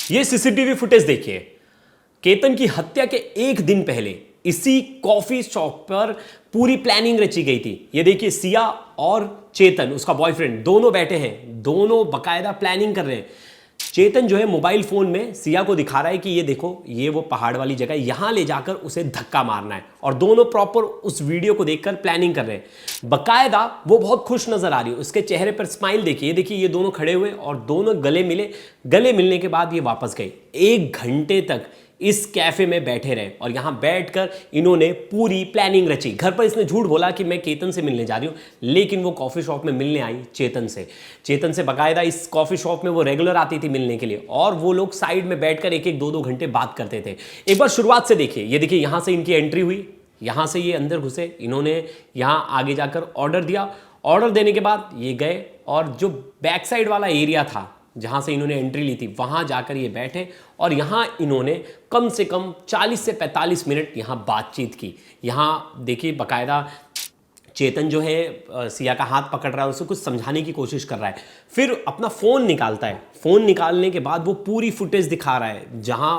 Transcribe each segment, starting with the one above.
ये CCTV footage देखिए। केतन की हत्या के एक दिन पहले इसी कॉफी शॉप पर पूरी प्लानिंग रची गई थी। ये देखिए, सिया और चेतन उसका बॉयफ्रेंड दोनों बैठे हैं, दोनों बकायदा प्लानिंग कर रहे हैं। चेतन जो है मोबाइल फोन में सिया को दिखा रहा है कि ये देखो, ये वो पहाड़ वाली जगह, यहां ले जाकर उसे धक्का मारना है, और दोनों प्रॉपर उस वीडियो को देखकर प्लानिंग कर रहे हैं। बकायदा वो बहुत खुश नजर आ रही है, उसके चेहरे पर स्माइल देखिए। देखिए ये दोनों खड़े हुए और दोनों गले मिले। गले मिलने के बाद ये वापस गए। 1 घंटे तक इस कैफे में बैठे रहे और यहां बैठकर इन्होंने पूरी प्लानिंग रची। घर पर इसने झूठ बोला कि मैं केतन से मिलने जा रही हूं, लेकिन वो कॉफी शॉप में मिलने आई चेतन से। चेतन से बकायदा इस कॉफी शॉप में वो रेगुलर आती थी मिलने के लिए, और वो लोग साइड में बैठकर 1-1, 2-2 घंटे बात करते थे। एक बार शुरुआत से देखिए, ये देखिए यहां से इनकी एंट्री हुई, यहां से ये अंदर घुसे, इन्होंने यहां आगे जाकर ऑर्डर दिया। ऑर्डर देने के बाद ये गए और जो बैक साइड वाला एरिया था जहां से इन्होंने एंट्री ली थी, वहां जाकर ये बैठे और यहां इन्होंने कम से कम 40 से 45 मिनट यहां बातचीत की। यहां देखिए बकायदा चेतन जो है सिया का हाथ पकड़ रहा है, उसे कुछ समझाने की कोशिश कर रहा है। फिर अपना फोन निकालता है। फोन निकालने के बाद वो पूरी फुटेज दिखा रहा है जहां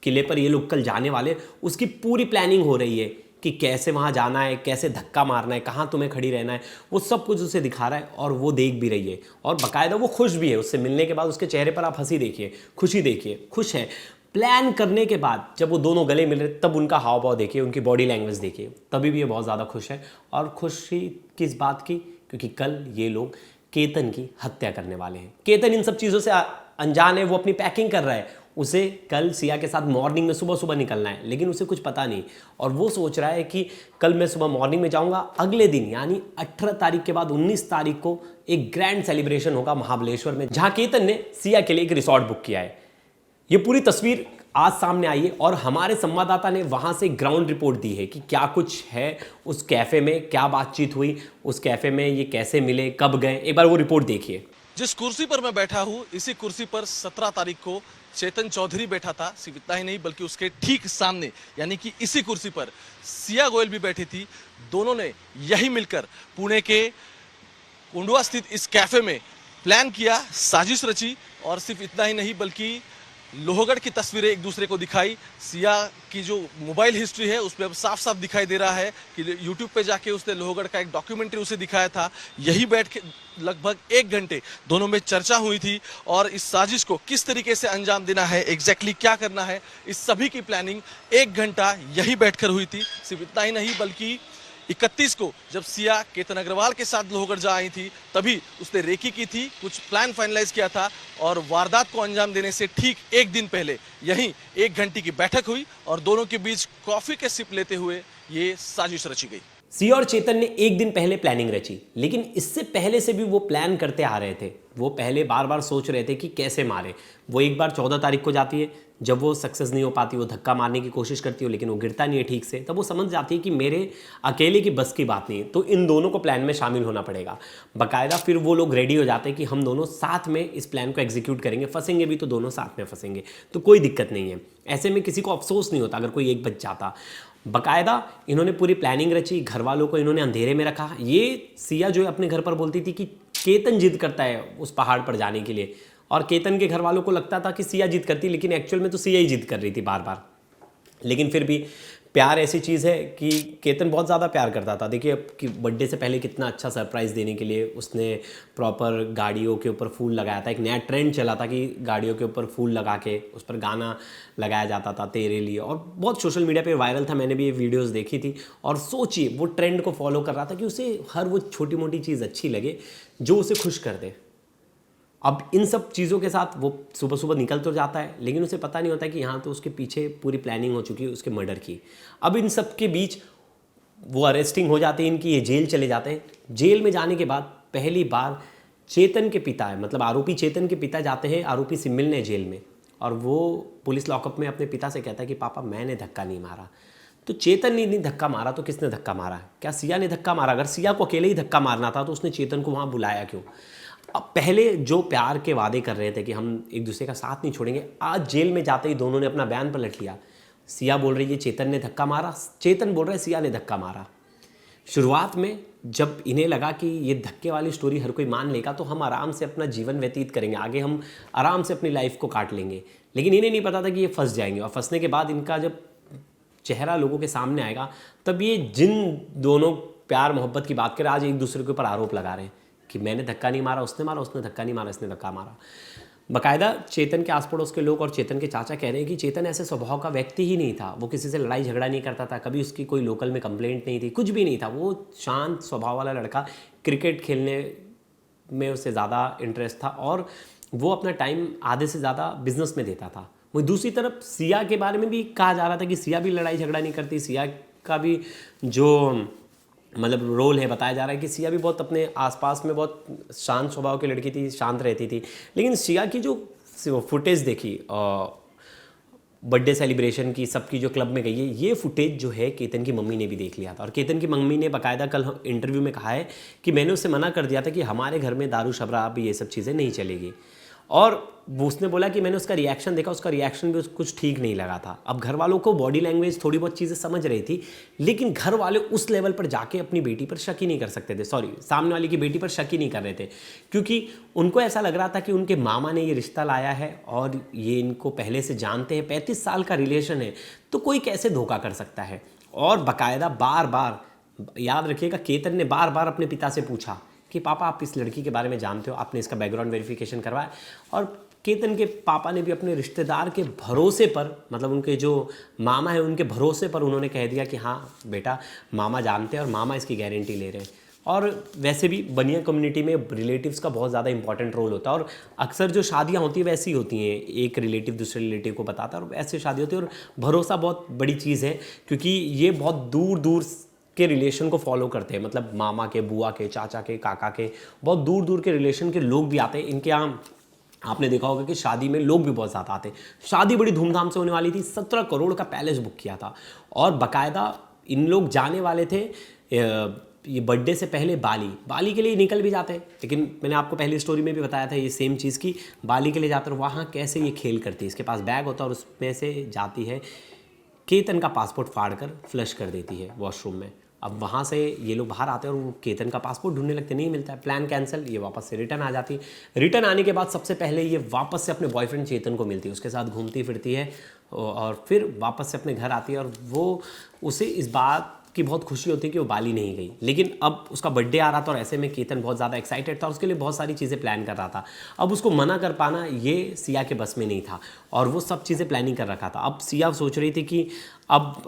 किले पर ये लोग कल जाने वाले, उसकी पूरी प्लानिंग हो रही है कि कैसे वहाँ जाना है, कैसे धक्का मारना है, कहाँ तुम्हें खड़ी रहना है, वो सब कुछ उसे दिखा रहा है और वो देख भी रही है। और बाकायदा वो खुश भी है। उससे मिलने के बाद उसके चेहरे पर आप हंसी देखिए, खुशी देखिए, खुश है। प्लान करने के बाद जब वो दोनों गले मिल रहे तब उनका हाव भाव देखिए, उनकी बॉडी लैंग्वेज देखिए, तभी भी ये बहुत ज़्यादा खुश है। और खुशी किस बात की? क्योंकि कल ये लोग केतन की हत्या करने वाले हैं। केतन इन सब चीज़ों से अनजान है, वो अपनी पैकिंग कर रहा है। उसे कल सिया के साथ मॉर्निंग में सुबह सुबह निकलना है, लेकिन उसे कुछ पता नहीं, और वो सोच रहा है कि कल मैं सुबह मॉर्निंग में जाऊंगा, अगले दिन यानी 18 तारीख के बाद 19 तारीख को एक ग्रैंड सेलिब्रेशन होगा महाबलेश्वर में, जहां केतन ने सिया के लिए एक रिसॉर्ट बुक किया है। ये पूरी तस्वीर आज सामने आई है और हमारे संवाददाता ने वहां से ग्राउंड रिपोर्ट दी है कि क्या कुछ है उस कैफे में, क्या बातचीत हुई उस कैफे में, ये कैसे मिले, कब गए। एक बार वो रिपोर्ट देखिए। जिस कुर्सी पर मैं बैठा हूँ, इसी कुर्सी पर 17 तारीख को चेतन चौधरी बैठा था। सिर्फ इतना ही नहीं, बल्कि उसके ठीक सामने यानी कि इसी कुर्सी पर सिया गोयल भी बैठी थी। दोनों ने यही मिलकर पुणे के कुंडवा स्थित इस कैफे में प्लान किया, साजिश रची, और सिर्फ इतना ही नहीं बल्कि लोहगढ़ की तस्वीरें एक दूसरे को दिखाई। सिया की जो मोबाइल हिस्ट्री है उसमें अब साफ साफ दिखाई दे रहा है कि यूट्यूब पे जाके उसने लोहगढ़ का एक डॉक्यूमेंट्री उसे दिखाया था। यही बैठ के लगभग 1 घंटे दोनों में चर्चा हुई थी, और इस साजिश को किस तरीके से अंजाम देना है, एग्जैक्टली क्या करना है, इस सभी की प्लानिंग 1 घंटा यही बैठकर हुई थी। सिर्फ इतना ही नहीं बल्कि 31 को जब सिया केतन अग्रवाल के साथ लोहगढ़ जा आई थी, तभी उसने रेकी की थी, कुछ प्लान फाइनलाइज किया था, और वारदात को अंजाम देने से ठीक 1 दिन पहले यहीं 1 घंटे की बैठक हुई और दोनों के बीच कॉफी के सिप लेते हुए ये साजिश रची गई। सिया और चेतन ने 1 दिन पहले प्लानिंग रची, लेकिन इससे पहले से भी वो प्लान करते आ रहे थे। वो पहले बार बार सोच रहे थे कि कैसे मारे। वो एक बार 14 तारीख को जाती है, जब वो सक्सेस नहीं हो पाती, वो धक्का मारने की कोशिश करती है लेकिन वो गिरता नहीं है ठीक से, तब वो समझ जाती है कि मेरे अकेले की बस की बात नहीं है, तो इन दोनों को प्लान में शामिल होना पड़ेगा। बाकायदा फिर वो लोग रेडी हो जाते हैं कि हम दोनों साथ में इस प्लान को एग्जीक्यूट करेंगे, फंसेंगे भी तो दोनों साथ में फंसेंगे, तो कोई दिक्कत नहीं है। ऐसे में किसी को अफसोस नहीं होता अगर कोई एक बच जाता। बाकायदा इन्होंने पूरी प्लानिंग रची, घर वालों को इन्होंने अंधेरे में रखा। ये सिया जो है अपने घर पर बोलती थी कि केतन जिद करता है उस पहाड़ पर जाने के लिए, और केतन के घर वालों को लगता था कि सिया जिद करती, लेकिन एक्चुअल में तो सिया ही जिद कर रही थी बार बार। लेकिन फिर भी प्यार ऐसी चीज़ है कि केतन बहुत ज़्यादा प्यार करता था। देखिए कि बर्थडे से पहले कितना अच्छा सरप्राइज़ देने के लिए उसने प्रॉपर गाड़ियों के ऊपर फूल लगाया था। एक नया ट्रेंड चला था कि गाड़ियों के ऊपर फूल लगा के उस पर गाना लगाया जाता था तेरे लिए, और बहुत सोशल मीडिया पे वायरल था। मैंने भी ये वीडियोस देखी थी, और सोचिए वो ट्रेंड को फॉलो कर रहा था कि उसे हर वो छोटी मोटी चीज़ अच्छी लगे जो उसे खुश कर दे। अब इन सब चीज़ों के साथ वो सुबह सुबह निकल तो जाता है, लेकिन उसे पता नहीं होता कि यहाँ तो उसके पीछे पूरी प्लानिंग हो चुकी है उसके मर्डर की। अब इन सब के बीच वो अरेस्टिंग हो जाते हैं इनकी, ये जेल चले जाते हैं। जेल में जाने के बाद पहली बार चेतन के पिता है, मतलब आरोपी चेतन के पिता जाते हैं आरोपी से मिलने जेल में, और वो पुलिस लॉकअप में अपने पिता से कहता है कि पापा मैंने धक्का नहीं मारा। तो चेतन ने नहीं धक्का मारा तो किसने धक्का मारा? क्या सिया ने धक्का मारा? अगर सिया को अकेले ही धक्का मारना था तो उसने चेतन को वहाँ बुलाया क्यों? अब पहले जो प्यार के वादे कर रहे थे कि हम एक दूसरे का साथ नहीं छोड़ेंगे, आज जेल में जाते ही दोनों ने अपना बयान पलट लिया। सिया बोल रही है चेतन ने धक्का मारा, चेतन बोल रहा है सिया ने धक्का मारा। शुरुआत में जब इन्हें लगा कि ये धक्के वाली स्टोरी हर कोई मान लेगा तो हम आराम से अपना जीवन व्यतीत करेंगे, आगे हम आराम से अपनी लाइफ को काट लेंगे, लेकिन इन्हें नहीं पता था कि ये फंस जाएंगे, और फंसने के बाद इनका जब चेहरा लोगों के सामने आएगा तब ये जिन दोनों प्यार मोहब्बत की बात करें आज एक दूसरे के ऊपर आरोप लगा रहे हैं कि मैंने धक्का नहीं मारा, उसने धक्का नहीं मारा, इसने धक्का मारा। बाकायदा चेतन के आस पड़ोस के लोग और चेतन के चाचा कह रहे हैं कि चेतन ऐसे स्वभाव का व्यक्ति ही नहीं था, वो किसी से लड़ाई झगड़ा नहीं करता था, कभी उसकी कोई लोकल में कंप्लेंट नहीं थी, कुछ भी नहीं था, वो शांत स्वभाव वाला लड़का, क्रिकेट खेलने में उसे ज़्यादा इंटरेस्ट था और वो अपना टाइम आधे से ज़्यादा बिजनेस में देता था। वही दूसरी तरफ सिया के बारे में भी कहा जा रहा था कि सिया भी लड़ाई झगड़ा नहीं करती, सिया का भी जो मतलब रोल है बताया जा रहा है कि सिया भी बहुत अपने आसपास में बहुत शांत स्वभाव की लड़की थी, शांत रहती थी। लेकिन सिया की जो फुटेज देखी बर्थडे सेलिब्रेशन की, सबकी जो क्लब में गई है, ये फुटेज जो है केतन की मम्मी ने भी देख लिया था, और केतन की मम्मी ने बाकायदा कल इंटरव्यू में कहा है कि मैंने उससे मना कर दिया था कि हमारे घर में दारू शराब ये सब चीज़ें नहीं चलेगी, और वो उसने बोला कि मैंने उसका रिएक्शन देखा, उसका रिएक्शन भी उसको कुछ ठीक नहीं लगा था। अब घर वालों को बॉडी लैंग्वेज थोड़ी बहुत चीज़ें समझ रही थी, लेकिन घर वाले उस लेवल पर जाके अपनी बेटी पर शक ही नहीं कर सकते थे, सामने वाली की बेटी पर शक ही नहीं कर रहे थे, क्योंकि उनको ऐसा लग रहा था कि उनके मामा ने ये रिश्ता लाया है और ये इनको पहले से जानते हैं, 35 साल का रिलेशन है, तो कोई कैसे धोखा कर सकता है। और बाकायदा बार बार याद रखिएगा, केतन ने बार बार अपने पिता से पूछा कि पापा आप इस लड़की के बारे में जानते हो, आपने इसका बैकग्राउंड वेरिफिकेशन करवाया, और केतन के पापा ने भी अपने रिश्तेदार के भरोसे पर, मतलब उनके जो मामा है उनके भरोसे पर उन्होंने कह दिया कि हाँ बेटा मामा जानते हैं और मामा इसकी गारंटी ले रहे हैं। और वैसे भी बनिया कम्युनिटी में रिलेटिव्स का बहुत ज़्यादा इंपॉर्टेंट रोल होता है, और अक्सर जो शादियाँ होती हैं वैसी होती हैं, एक रिलेटिव दूसरे रिलेटिव को बताता है, और ऐसी शादी होती है। और भरोसा बहुत बड़ी चीज़ है, क्योंकि ये बहुत दूर दूर के रिलेशन को फॉलो करते हैं, मतलब मामा के, बुआ के, चाचा के, काका के, बहुत दूर दूर के रिलेशन के लोग भी आते हैं इनके यहाँ। आपने देखा होगा कि शादी में लोग भी बहुत ज़्यादा आते हैं। शादी बड़ी धूमधाम से होने वाली थी, 17 करोड़ का पैलेस बुक किया था, और बाकायदा इन लोग जाने वाले थे ये बर्थडे से पहले बाली के लिए निकल भी जाते हैं। लेकिन मैंने आपको पहली स्टोरी में भी बताया था ये सेम चीज़ की, बाली के लिए जाते हैं, वहाँ कैसे ये खेल करती है, इसके पास बैग होता है और उसमें से जाती है, केतन का पासपोर्ट फाड़ कर फ्लश कर देती है वॉशरूम में। अब वहाँ से ये लोग बाहर आते हैं और वो केतन का पासपोर्ट ढूंढने लगते, नहीं मिलता है, प्लान कैंसिल, ये वापस से रिटर्न आ जाती है। रिटर्न आने के बाद सबसे पहले ये वापस से अपने बॉयफ्रेंड चेतन को मिलती है, उसके साथ घूमती फिरती है, और फिर वापस से अपने घर आती है, और वो उसे इस बात की बहुत खुशी होती है कि वो बाली नहीं गई। लेकिन अब उसका बर्थडे आ रहा था और ऐसे में केतन बहुत ज़्यादा एक्साइटेड था, उसके लिए बहुत सारी चीज़ें प्लान कर रहा था। अब उसको मना कर पाना ये सिया के बस में नहीं था, और वो सब चीज़ें प्लानिंग कर रखा था। अब सिया सोच रही थी कि अब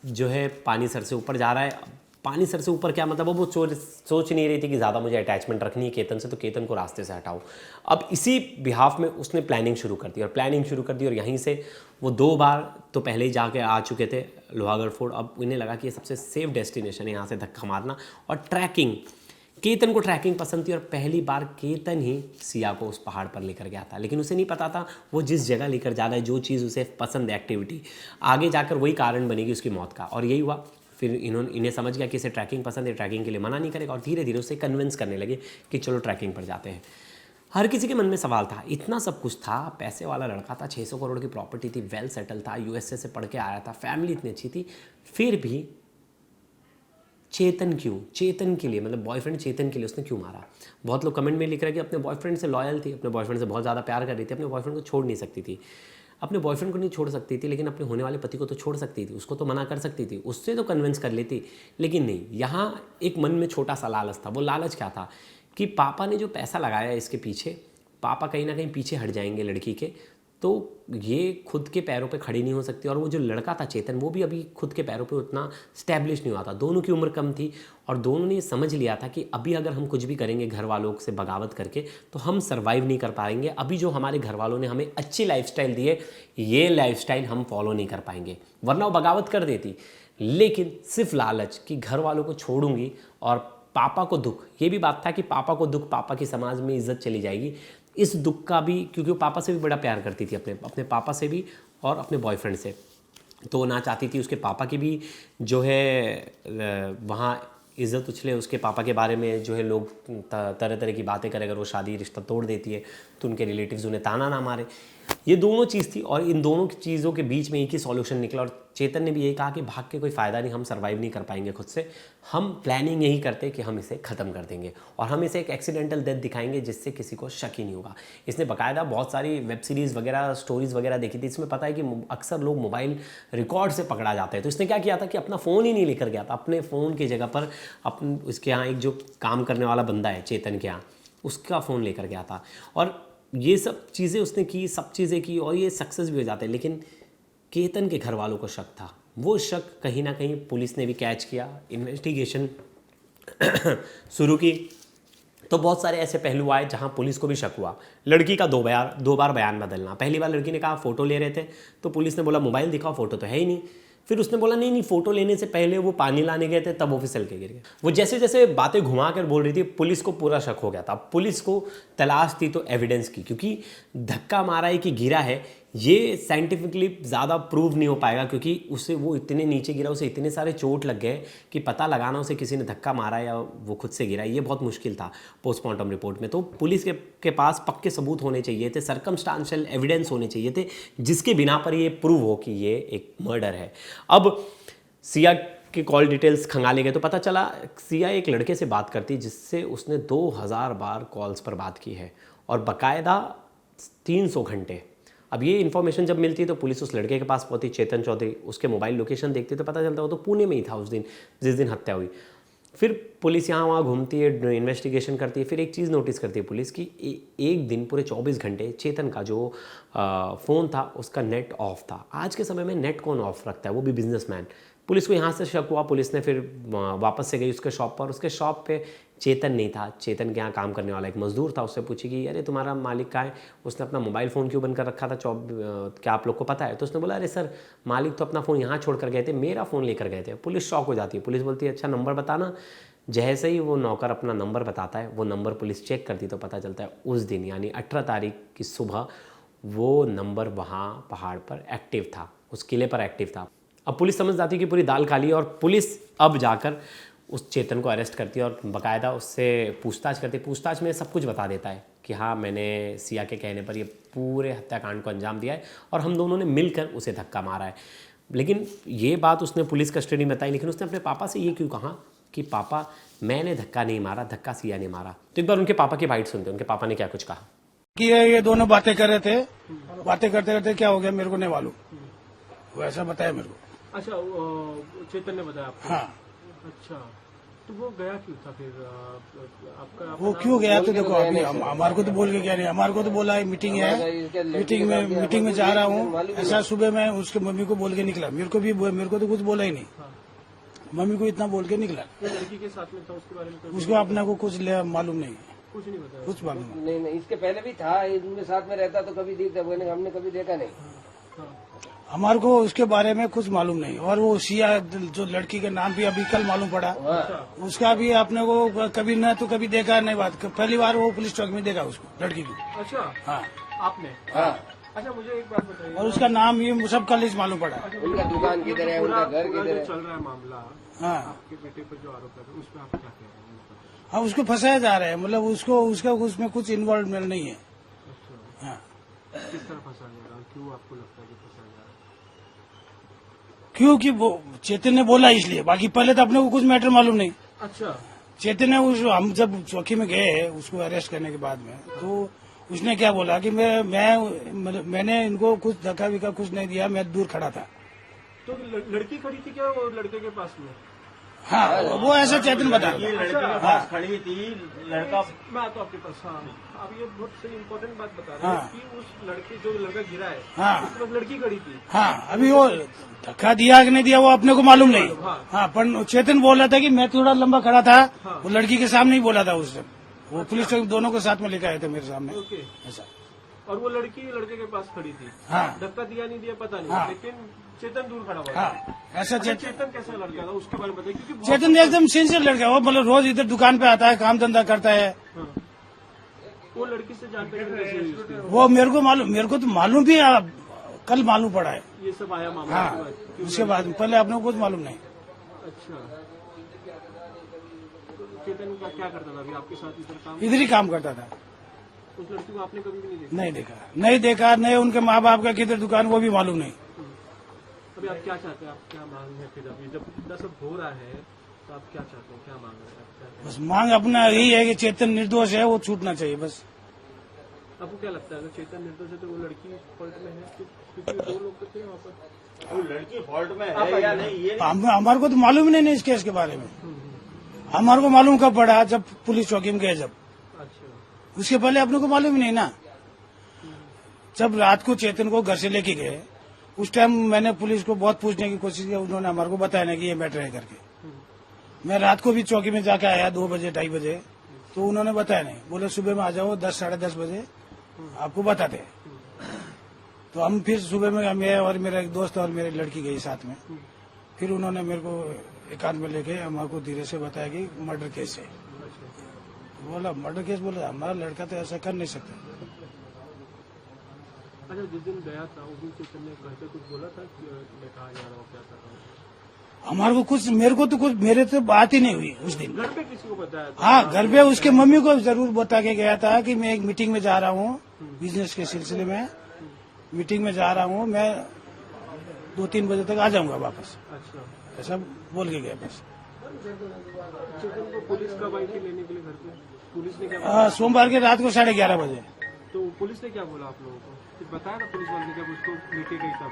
जो है पानी सर से ऊपर जा रहा है। पानी सर से ऊपर क्या मतलब, अब वो सोच नहीं रही थी कि ज़्यादा मुझे अटैचमेंट रखनी है केतन से, तो केतन को रास्ते से हटाओ। अब इसी बिहाफ में उसने प्लानिंग शुरू कर दी, और यहीं से वो 2 बार तो पहले ही जाके आ चुके थे लोहागढ़ फोर्ट। अब उन्हें लगा कि ये सबसे सेफ डेस्टिनेशन है यहाँ से धक्का मारना। और ट्रैकिंग, केतन को ट्रैकिंग पसंद थी, और पहली बार केतन ही सिया को उस पहाड़ पर लेकर गया था। लेकिन उसे नहीं पता था वो जिस जगह लेकर जा रहा है, जो चीज़ उसे पसंद है, एक्टिविटी, आगे जाकर वही कारण बनेगी उसकी मौत का। और यही हुआ। फिर इन्हें समझ गया कि इसे ट्रैकिंग पसंद है, ट्रैकिंग के लिए मना नहीं करेगा, और धीरे धीरे उसे कन्विंस करने लगे कि चलो ट्रैकिंग पर जाते हैं। हर किसी के मन में सवाल था, इतना सब कुछ था, पैसे वाला लड़का था, 600 करोड़ की प्रॉपर्टी थी, वेल सेटल था, यूएसए से पढ़ के आया था, फैमिली इतनी अच्छी थी, फिर भी चेतन के लिए, मतलब बॉयफ्रेंड चेतन के लिए उसने क्यों मारा। बहुत लोग कमेंट में लिख रहे हैं कि अपने बॉयफ्रेंड से लॉयल थी, अपने बॉयफ्रेंड से बहुत ज़्यादा प्यार कर रही थी, अपने बॉयफ्रेंड को छोड़ नहीं सकती थी। अपने बॉयफ्रेंड को नहीं छोड़ सकती थी, लेकिन अपने होने वाले पति को तो छोड़ सकती थी, उसको तो मना कर सकती थी, उससे तो कन्विंस कर लेती। लेकिन नहीं, यहाँ एक मन में छोटा सा लालच था। वो लालच क्या था कि पापा ने जो पैसा लगाया इसके पीछे, पापा कहीं ना कहीं पीछे हट जाएंगे लड़की के, तो ये खुद के पैरों पे खड़ी नहीं हो सकती। और वो जो लड़का था चेतन, वो भी अभी खुद के पैरों पे उतना स्टैब्लिश नहीं हुआ था, दोनों की उम्र कम थी, और दोनों ने समझ लिया था कि अभी अगर हम कुछ भी करेंगे घर वालों से बगावत करके, तो हम सर्वाइव नहीं कर पाएंगे। अभी जो हमारे घर वालों ने हमें अच्छी लाइफस्टाइल दी है, ये लाइफस्टाइल हम फॉलो नहीं कर पाएंगे, वरना वो बगावत कर देती। लेकिन सिर्फ लालच कि घर वालों को छोड़ूंगी और पापा को दुख, ये भी बात था कि पापा को दुख, पापा की समाज में इज्जत चली जाएगी, इस दुख का भी, क्योंकि वो पापा से भी बड़ा प्यार करती थी, अपने पापा से भी और अपने बॉयफ्रेंड से, तो ना चाहती थी उसके पापा की भी जो है वहाँ इज़्ज़त उछले, उसके पापा के बारे में जो है लोग तरह तरह की बातें करें, अगर वो शादी रिश्ता तोड़ देती है तो उनके रिलेटिव्स उन्हें ताना ना मारे। ये दोनों चीज़ थी, और इन दोनों चीज़ों के बीच में एक ही सॉल्यूशन निकला, और चेतन ने भी यही कहा कि भाग के कोई फ़ायदा नहीं, हम सर्वाइव नहीं कर पाएंगे खुद से, हम प्लानिंग यही करते कि हम इसे ख़त्म कर देंगे और हम इसे एक एक्सीडेंटल डेथ दिखाएंगे जिससे किसी को शक ही नहीं होगा। इसने बाकायदा बहुत सारी वेब सीरीज़ वगैरह स्टोरीज़ वगैरह देखी थी, इसमें पता है कि अक्सर लोग मोबाइल रिकॉर्ड से पकड़ा जाते हैं। तो इसने क्या किया था कि अपना फ़ोन ही नहीं लेकर गया था, अपने फ़ोन की जगह पर उसके यहाँ एक जो काम करने वाला बंदा है चेतन के यहाँ, उसका फ़ोन लेकर गया था और ये सब चीज़ें उसने की, सब चीज़ें की और ये सक्सेस भी हो जाते हैं। लेकिन केतन के घर वालों को शक था, वो शक कहीं ना कहीं पुलिस ने भी कैच किया, इन्वेस्टिगेशन शुरू की तो बहुत सारे ऐसे पहलू आए जहां पुलिस को भी शक हुआ। लड़की का दो बार बयान बदलना। पहली बार लड़की ने कहा फ़ोटो ले रहे थे तो पुलिस ने बोला मोबाइल दिखाओ, फ़ोटो तो है ही नहीं। फिर उसने बोला नहीं फ़ोटो लेने से पहले वो पानी लाने गए थे तब वो फिसल के गिर गए। वो जैसे जैसे बातें घुमा कर बोल रही थी पुलिस को पूरा शक हो गया था। पुलिस को तलाश थी तो एविडेंस की, क्योंकि धक्का मारा है कि गिरा है ये साइंटिफिकली ज़्यादा प्रूव नहीं हो पाएगा, क्योंकि उसे वो इतने नीचे गिरा, उसे इतने सारे चोट लग गए कि पता लगाना उसे किसी ने धक्का मारा या वो खुद से गिरा, ये बहुत मुश्किल था पोस्टमार्टम रिपोर्ट में। तो पुलिस के पास पक्के सबूत होने चाहिए थे, सर्कमस्टांशियल एविडेंस होने चाहिए थे जिसके बिना पर ये प्रूव हो कि ये एक मर्डर है। अब सिया के कॉल डिटेल्स खंगाले गए तो पता चला सिया एक लड़के से बात करती जिससे उसने 2000 बार कॉल्स पर बात की है और बाकायदा 300 घंटे। अब ये इन्फॉर्मेशन जब मिलती है तो पुलिस उस लड़के के पास पहुंची, चेतन चौधरी, उसके मोबाइल लोकेशन देखती तो पता चलता वो तो पुणे में ही था उस दिन जिस दिन हत्या हुई। फिर पुलिस यहाँ वहाँ घूमती है, इन्वेस्टिगेशन करती है। फिर एक चीज़ नोटिस करती है पुलिस की एक दिन पूरे 24 घंटे चेतन का जो फ़ोन था उसका नेट ऑफ था। आज के समय में नेट कौन ऑफ रखता है, वो भी बिजनेसमैन। पुलिस को यहाँ से शक हुआ, पुलिस ने फिर वापस से गई उसके शॉप पर। उसके शॉप पे चेतन नहीं था, चेतन के यहाँ काम करने वाला एक मजदूर था। उससे पूछी कि अरे तुम्हारा मालिक कहाँ है, उसने अपना मोबाइल फ़ोन क्यों बंद कर रखा था, क्या आप लोग को पता है? तो उसने बोला अरे सर मालिक तो अपना फ़ोन यहाँ छोड़ कर गए थे, मेरा फ़ोन लेकर गए थे। पुलिस शॉक हो जाती है, पुलिस बोलती है अच्छा नंबर बताना। जैसे ही वो नौकर अपना नंबर बताता है, वो नंबर पुलिस चेक करती तो पता चलता है उस दिन यानी 18 तारीख की सुबह वो नंबर वहाँ पहाड़ पर एक्टिव था, उस किले पर एक्टिव था। अब पुलिस समझ जाती है कि पूरी दाल खाली है और पुलिस अब जाकर उस चेतन को अरेस्ट करती है और बाकायदा उससे पूछताछ करती है। पूछताछ में सब कुछ बता देता है कि हाँ मैंने सिया के कहने पर ये पूरे हत्याकांड को अंजाम दिया है और हम दोनों ने मिलकर उसे धक्का मारा है। लेकिन ये बात उसने पुलिस कस्टडी में बताई, लेकिन उसने अपने पापा से ये क्यों कहा कि पापा मैंने धक्का नहीं मारा, धक्का सिया ने मारा। तो एक बार उनके पापा की बाइट सुनते हैं, उनके पापा ने क्या कुछ कहा कि ये दोनों बातें कर रहे थे, बातें करते करते क्या हो गया मेरे को नहीं मालूम, वो ऐसा बताया मेरे को। अच्छा चेतन ने बताया आपको? हाँ। अच्छा तो वो गया क्यों था फिर आपका? वो क्यों गया तो देखो अभी हमारे को तो बोल के क्या नहीं, हमारे को तो बोला है मीटिंग है, मीटिंग में जा रहा हूँ ऐसा। सुबह मैं उसके मम्मी को बोल के निकला, मेरे को तो कुछ बोला ही नहीं, मम्मी को इतना बोल के निकला। लड़की के साथ में था उसके बारे में उसको अपने को कुछ मालूम नहीं, कुछ नहीं बताया? कुछ मालूम नहीं, इसके पहले भी था, इनके साथ में रहता तो कभी हमने कभी देखा नहीं। हमारे को उसके बारे में कुछ मालूम नहीं। और वो सिया जो लड़की के नाम भी अभी कल मालूम पड़ा, उसका भी आपने को कभी न तो कभी देखा नहीं, बात पहली बार वो पुलिस चौक में देखा उसको, लड़की को। अच्छा हाँ आपने? हाँ। अच्छा मुझे एक बात बताइए, और उसका नाम ये सब कल मालूम पड़ा। उनका दुकान किधर है, उनका घर किधर है? चल रहा है मामला, हाँ आपके बेटे पर जो आरोप है उस पर आप क्या कह रहे हैं? हाँ उसको फंसाया जा रहा है, मतलब उसका उसमें कुछ इन्वॉल्वमेंट नहीं है। अच्छा हाँ किस तरह फंसा जा रहा है, क्यों आपको लगता है कि फंसा जा रहा है? क्योंकि वो चेतन ने बोला इसलिए, बाकी पहले तो अपने को कुछ मैटर मालूम नहीं। अच्छा चेतन ने हम जब चौकी में गए उसको अरेस्ट करने के बाद में, तो उसने क्या बोला कि मैंने इनको कुछ धक्का विक्का कुछ नहीं दिया, मैं दूर खड़ा था। तो लड़की खड़ी थी क्या वो लड़के के पास में? हाँ वो ऐसा चेतन बता ये रहा। लड़के के पास खड़ी थी, लड़का मैं आता हूँ आपके पास। हाँ अब ये बहुत सही इम्पोर्टेंट बात बता रहे हाँ। हैं कि उस लड़के जो लड़का गिरा है हाँ। उसके पास लड़की खड़ी थी। हाँ अभी वो धक्का दिया कि नहीं दिया वो अपने को मालूम नहीं। हाँ पर चेतन बोल रहा था कि मैं थोड़ा लंबा खड़ा था, वो लड़की के सामने ही बोला था उस दिन। वो पुलिस चौक दोनों के साथ में लेकर आए थे मेरे सामने ओके। ऐसा। और वो लड़की लड़के के पास खड़ी थी, हाँ धक्का दिया नहीं दिया पता नहीं, हाँ। लेकिन चेतन दूर खड़ा हुआ था। हाँ ऐसा अच्छा, चेतन चेतन कैसा लड़का था उसके बारे में बताइए, क्योंकि बहुत- चेतन एकदम सिंसियर लड़का है वो, मतलब रोज इधर दुकान पे आता है, काम धंधा करता है। हाँ। वो लड़की से जान पहचान कैसे हुई उसकी? वो मेरे को तो मालूम भी है, कल मालूम पड़ा है। ये सब आया मामला हाँ के बाद? उसके बाद पहले अपने को कुछ मालूम नहीं। अच्छा तो चेतन का क्या करता था अभी आपके साथ इधर काम? इधर ही काम करता था। उस लड़की को आपने कभी भी नहीं देखा? नहीं देखा नहीं उनके माँ बाप का किधर दुकान वो भी मालूम नहीं। अभी आप क्या चाहते हैं, आप क्या मांग है फिर अभी जब इतना सब हो रहा है तो आप क्या चाहते हैं, क्या मांग रहे हैं आप, क्या चाहते बस मांग अपना यही है कि चेतन निर्दोष है, वो छूटना चाहिए बस। हैं? आपको क्या लगता है अगर चेतन निर्दोष है तो वो लड़की फॉल्ट में है, क्योंकि 2 लोग तो थे वहाँ पर। वो लड़की फॉल्ट में है या नहीं ये हमारे को तो मालूम ही नहीं इस केस के बारे में। हमारे को मालूम कब पड़ा, जब पुलिस चौकी में गए जब। अच्छा। उसके पहले अपने को मालूम ही नहीं ना। जब रात को चेतन को घर से लेके गए, उस टाइम मैंने पुलिस को बहुत पूछने की कोशिश की, उन्होंने हमारे को बताया ना कि ये मैटर है करके। मैं रात को भी चौकी में जाके आया 2 बजे 2:30 बजे, तो उन्होंने बताया नहीं, बोले सुबह में आ जाओ 10 साढ़े 10 बजे आपको बताते हैं। तो हम फिर सुबह में मैं और मेरा एक दोस्त और मेरी लड़की गई साथ में। फिर उन्होंने मेरे को एकांत में लेके हमारे को धीरे से बताया कि मर्डर केस है। तो बोला मर्डर केस, बोला हमारा लड़का तो ऐसा कर नहीं सकता। अच्छा, जिस दिन गया था उस दिन चेतन ने घर पे कुछ बोला था कि मैं कहाँ जा रहा हूँ, क्या कर रहा हूँ? हमारे को कुछ, मेरे को तो कुछ, मेरे तो बात ही नहीं हुई उस दिन। घर पे किसी को बताया था? हाँ, घर पे उसके मम्मी को जरूर बता के गया था कि मैं एक मीटिंग में जा रहा हूँ, बिजनेस के सिलसिले में मीटिंग में जा रहा हूँ, मैं 2-3 बजे तक आ जाऊंगा वापस, अच्छा। ऐसा बोल के गया बस। चेतन को पुलिस कब आई थी लेने के लिए घर पे? पुलिस ने क्या बोला? सोमवार के रात को 11:30 बजे। तो पुलिस ने क्या बोला आप लोगों को? कुछ बताया ना पुलिस वाले ने जब उसको लेके गई तब?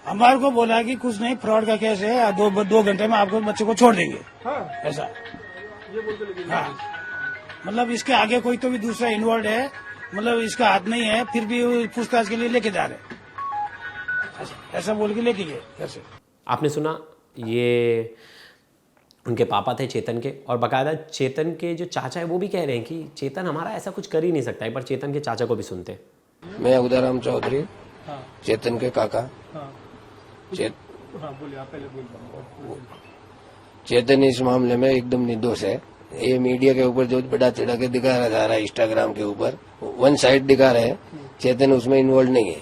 हमारे को बोला कि कुछ नहीं, फ्रॉड का केस है, 2 घंटे में आपको बच्चे को छोड़ देंगे, हाँ, ऐसा। ये बोल के लेके हाँ, गई। मतलब इसके आगे कोई तो भी दूसरा इन्वॉल्व है, मतलब इसका हाथ नहीं है, फिर भी वो पूछताछ के लिए लेके जा रहे हैं, ऐसा बोल के लेके गए घर से। आपने सुना, ये उनके पापा थे चेतन के, और बाकायदा चेतन के जो चाचा है वो भी कह रहे हैं कि चेतन हमारा ऐसा कुछ कर ही नहीं सकता। एक बार चेतन के चाचा को भी सुनते हैं। मैं उदाराम चौधरी, हाँ, चेतन के काका। हाँ, हाँ, बोलिए आप पहले बोलिए। चेतन इस मामले में एकदम निर्दोष है। ये मीडिया के ऊपर जो बड़ा चढ़ा के दिखाया जा रहा है, इंस्टाग्राम के ऊपर वन साइड दिखा रहे हैं, चेतन उसमें इन्वॉल्व नहीं है।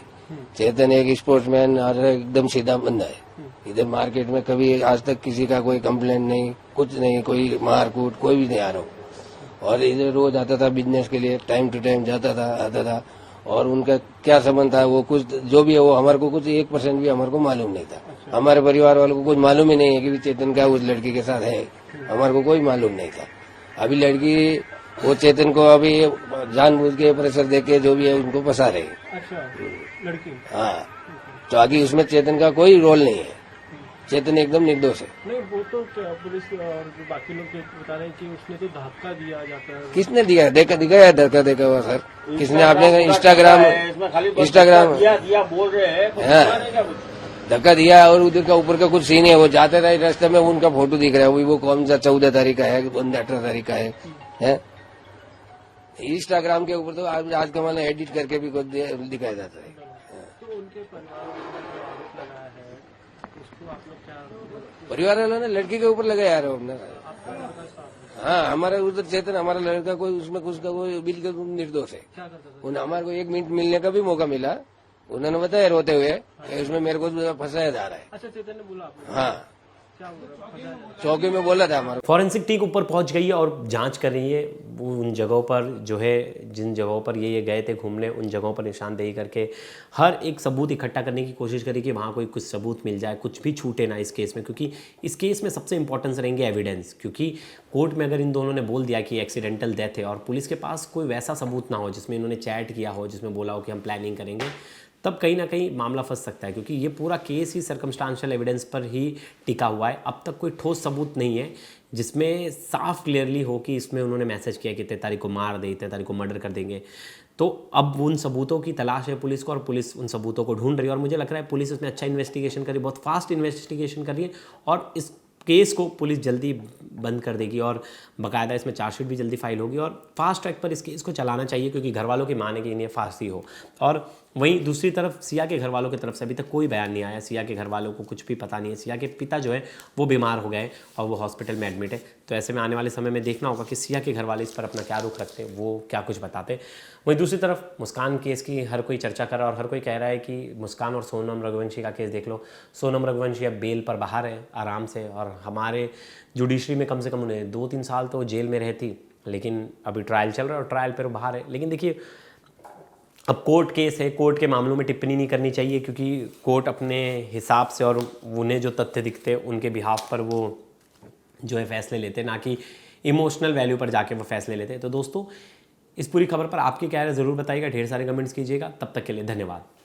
चेतन एक स्पोर्ट्समैन और एकदम सीधा बंदा है। इधर मार्केट में कभी आज तक किसी का कोई कंप्लेंट नहीं, कुछ नहीं, कोई मारकूट कोई भी नहीं आ रहा। और इधर रोज आता था बिजनेस के लिए, टाइम टू टाइम जाता था, आता था। और उनका क्या संबंध था, वो कुछ जो भी है वो हमारे को कुछ 1% भी हमारे को मालूम नहीं था। हमारे परिवार वालों को कुछ मालूम ही नहीं है कि चेतन क्या उस लड़की के साथ है, हमारे को कोई मालूम नहीं था। अभी लड़की वो चेतन को अभी जानबूझ के प्रेशर देके जो भी है उनको फंसा रही है। अच्छा, लड़की? हाँ, तो आगे उसमें चेतन का कोई रोल नहीं है। चेतन एकदम निर्दोष है। नहीं, वो तो पुलिस और जो बाकी लोग बता रहे हैं कि उसने तो धक्का दिया जाता है। किसने दिया? देखा है धक्का देखा हुआ सर? किसने? आपने इंस्टाग्राम दिया बोल रहे हैं। हाँ, धक्का दिया। और उधर का ऊपर का कुछ सीन है, वो जाते रहे रास्ते में, उनका फोटो दिख रहा है। वो कौन सा 14 तारीख का है, 18 तारीख का है? इंस्टाग्राम के ऊपर तो आज का मैंने एडिट करके भी कुछ दिखाया जाता है। तो उनके परिवार वालों ने जो आरोप लगाया है उसको आप लोग क्या? परिवार वालों ने लड़की के ऊपर लगाया यार अपना। हाँ, हमारा उधर चेतन हमारा लड़का कोई उसमें कुछ का कोई बिल्कुल निर्दोष है। क्या करता था? हमारे को 1 मिनट मिलने का भी मौका मिला, उन्होंने बताया रोते हुए कि उसमें मेरे को फंसाया जा रहा है। अच्छा, चेतन ने बोला आपको? हाँ, क्या बोला? चौकी में बोला था हमारा। फॉरेंसिक टीम ऊपर पहुंच गई है और जांच कर रही है। वो उन जगहों पर जो है, जिन जगहों पर ये गए थे घूमने, उन जगहों पर निशानदेही करके हर एक सबूत इकट्ठा करने की कोशिश करी कि वहाँ कोई कुछ सबूत मिल जाए, कुछ भी छूटे ना इस केस में। क्योंकि इस केस में सबसे इंपॉर्टेंस रहेंगे एविडेंस। क्योंकि कोर्ट में अगर इन दोनों ने बोल दिया कि एक्सीडेंटल डेथ है और पुलिस के पास कोई वैसा सबूत ना हो जिसमें इन्होंने चैट किया हो, जिसमें बोला हो कि हम प्लानिंग करेंगे, तब कहीं ना कहीं मामला फंस सकता है। क्योंकि ये पूरा केस ही सर्कमस्टांशियल एविडेंस पर ही टिका हुआ है। अब तक कोई ठोस सबूत नहीं है जिसमें साफ क्लियरली हो कि इसमें उन्होंने मैसेज किया कि 3 तारीख को मार दे, 3 तारीख को मर्डर कर देंगे। तो अब उन सबूतों की तलाश है पुलिस को, और पुलिस उन सबूतों को ढूंढ रही है। और मुझे लग रहा है पुलिस इसमें अच्छा इन्वेस्टिगेशन कर रही है, बहुत फास्ट इन्वेस्टिगेशन कर रही है। और इस केस को पुलिस जल्दी बंद कर देगी और बाकायदा इसमें चार्जशीट भी जल्दी फाइल होगी। और फास्ट ट्रैक पर इस केस को चलाना चाहिए, क्योंकि घर वालों की माने कि इन्हें फांसी हो। और वहीं दूसरी तरफ सिया के घर वालों की तरफ से अभी तक कोई बयान नहीं आया। सिया के घर वालों को कुछ भी पता नहीं है। सिया के पिता जो है वो बीमार हो गए और वो हॉस्पिटल में एडमिट है। तो ऐसे में आने वाले समय में देखना होगा कि सिया के घर वाले इस पर अपना क्या रुख रखते हैं, वो क्या कुछ बताते हैं। वहीं दूसरी तरफ मुस्कान केस की हर कोई चर्चा कर रहा है और हर कोई कह रहा है कि मुस्कान और सोनम रघुवंशी का केस देख लो। सोनम रघुवंशी अब बेल पर बाहर है आराम से, और हमारे जुडिशरी में कम से कम उन्हें 2-3 साल तो जेल में रहती, लेकिन अभी ट्रायल चल रहा है और ट्रायल पर बाहर है। लेकिन देखिए, अब कोर्ट केस है, कोर्ट के मामलों में टिप्पणी नहीं करनी चाहिए, क्योंकि कोर्ट अपने हिसाब से और उन्हें जो तथ्य दिखते हैं उनके बिहाफ पर वो जो है फैसले लेते हैं, ना कि इमोशनल वैल्यू पर जाके वो फैसले लेते हैं। तो दोस्तों, इस पूरी खबर पर आपकी क्या राय ज़रूर बताइएगा, ढेर सारे कमेंट्स कीजिएगा। तब तक के लिए धन्यवाद।